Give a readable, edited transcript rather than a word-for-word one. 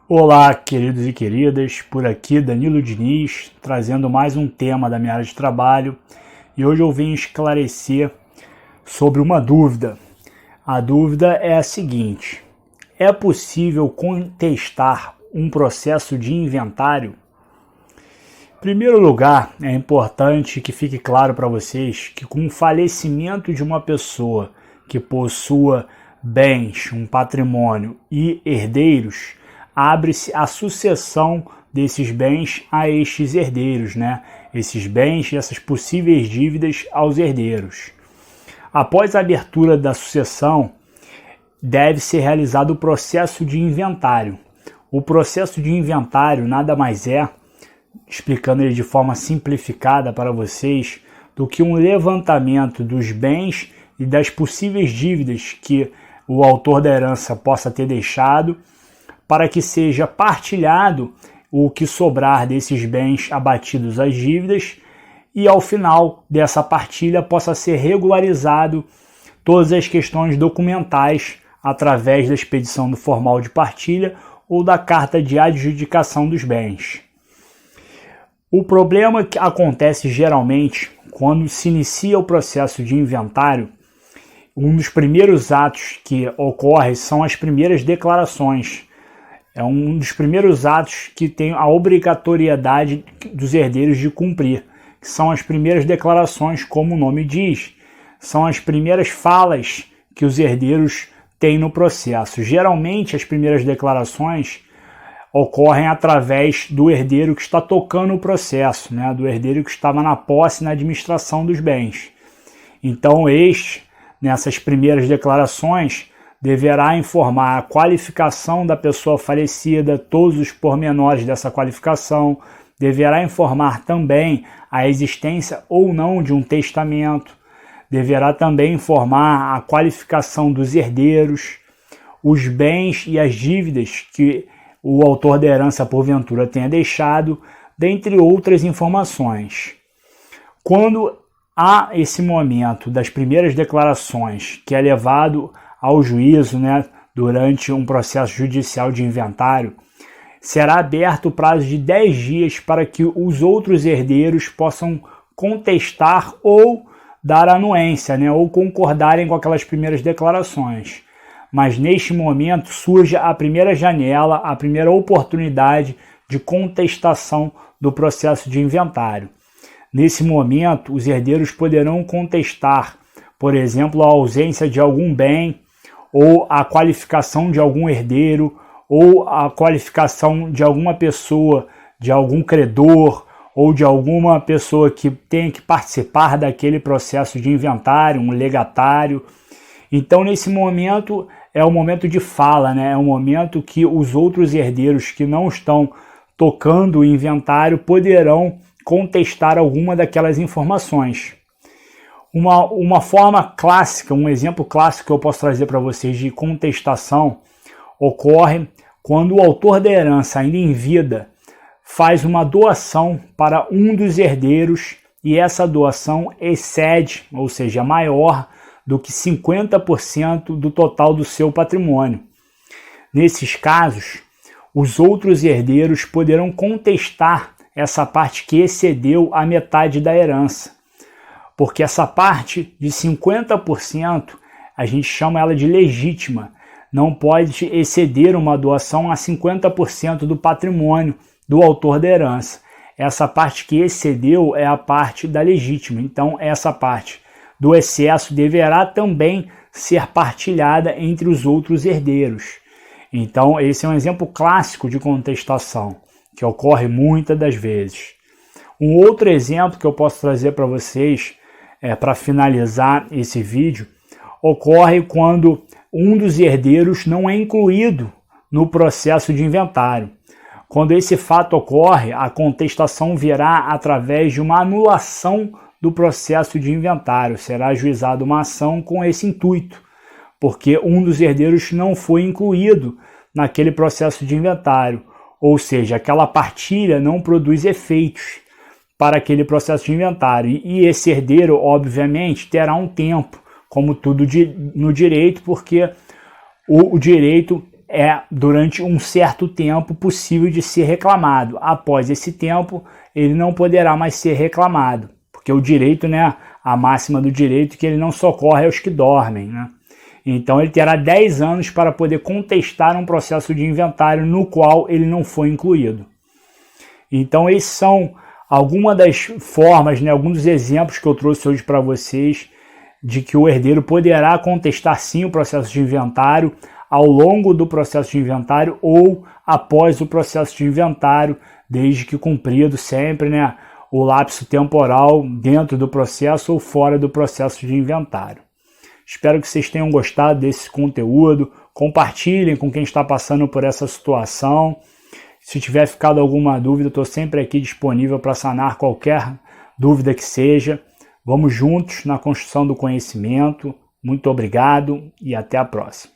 Olá, queridos e queridas, por aqui Danilo Diniz, trazendo mais um tema da minha área de trabalho, e hoje eu vim esclarecer sobre uma dúvida. A dúvida é a seguinte: é possível contestar um processo de inventário? Em primeiro lugar, é importante que fique claro para vocês que com o falecimento de uma pessoa que possua bens, um patrimônio e herdeiros, abre-se a sucessão desses bens a estes herdeiros, Esses bens e essas possíveis dívidas aos herdeiros. Após a abertura da sucessão, deve ser realizado o processo de inventário. O processo de inventário nada mais é, explicando ele de forma simplificada para vocês, do que um levantamento dos bens e das possíveis dívidas que o autor da herança possa ter deixado, para que seja partilhado o que sobrar desses bens abatidos às dívidas e ao final dessa partilha possa ser regularizado todas as questões documentais através da expedição do formal de partilha ou da carta de adjudicação dos bens. O problema que acontece geralmente quando se inicia o processo de inventário, um dos primeiros atos que ocorre são as primeiras declarações. É um dos primeiros atos que tem a obrigatoriedade dos herdeiros de cumprir, que são as primeiras declarações, como o nome diz, são as primeiras falas que os herdeiros têm no processo. Geralmente, as primeiras declarações ocorrem através do herdeiro que está tocando o processo, do herdeiro que estava na posse e na administração dos bens. Então, nessas primeiras declarações, deverá informar a qualificação da pessoa falecida, todos os pormenores dessa qualificação, deverá informar também a existência ou não de um testamento, deverá também informar a qualificação dos herdeiros, os bens e as dívidas que o autor da herança porventura tenha deixado, dentre outras informações. Quando há esse momento das primeiras declarações, que é levado ao juízo, durante um processo judicial de inventário, será aberto o prazo de 10 dias para que os outros herdeiros possam contestar ou dar anuência, ou concordarem com aquelas primeiras declarações. Mas neste momento surge a primeira janela, a primeira oportunidade de contestação do processo de inventário. Nesse momento, os herdeiros poderão contestar, por exemplo, a ausência de algum bem, ou a qualificação de algum herdeiro, ou a qualificação de alguma pessoa, de algum credor, ou de alguma pessoa que tenha que participar daquele processo de inventário, um legatário. Então, nesse momento, é o momento de fala, é o momento que os outros herdeiros que não estão tocando o inventário poderão contestar alguma daquelas informações. Uma forma clássica, um exemplo clássico que eu posso trazer para vocês de contestação ocorre quando o autor da herança, ainda em vida, faz uma doação para um dos herdeiros e essa doação excede, ou seja, maior do que 50% do total do seu patrimônio. Nesses casos, os outros herdeiros poderão contestar essa parte que excedeu a metade da herança. Porque essa parte de 50%, a gente chama ela de legítima. Não pode exceder uma doação a 50% do patrimônio do autor da herança. Essa parte que excedeu é a parte da legítima. Então, essa parte do excesso deverá também ser partilhada entre os outros herdeiros. Então, esse é um exemplo clássico de contestação, que ocorre muitas das vezes. Um outro exemplo que eu posso trazer para vocês, para finalizar esse vídeo, ocorre quando um dos herdeiros não é incluído no processo de inventário. Quando esse fato ocorre, a contestação virá através de uma anulação do processo de inventário. Será ajuizada uma ação com esse intuito, porque um dos herdeiros não foi incluído naquele processo de inventário, ou seja, aquela partilha não produz efeitos para aquele processo de inventário. E esse herdeiro, obviamente, terá um tempo, como tudo no direito, porque o direito é durante um certo tempo possível de ser reclamado. Após esse tempo, ele não poderá mais ser reclamado, porque o direito, né, a máxima do direito é que ele não socorre aos que dormem, né? Então ele terá 10 anos para poder contestar um processo de inventário no qual ele não foi incluído. Então esses são algumas das formas, né, alguns dos exemplos que eu trouxe hoje para vocês de que o herdeiro poderá contestar sim o processo de inventário ao longo do processo de inventário ou após o processo de inventário, desde que cumprido sempre, né, o lapso temporal dentro do processo ou fora do processo de inventário. Espero que vocês tenham gostado desse conteúdo, compartilhem com quem está passando por essa situação. Se tiver ficado alguma dúvida, estou sempre aqui disponível para sanar qualquer dúvida que seja. Vamos juntos na construção do conhecimento. Muito obrigado e até a próxima.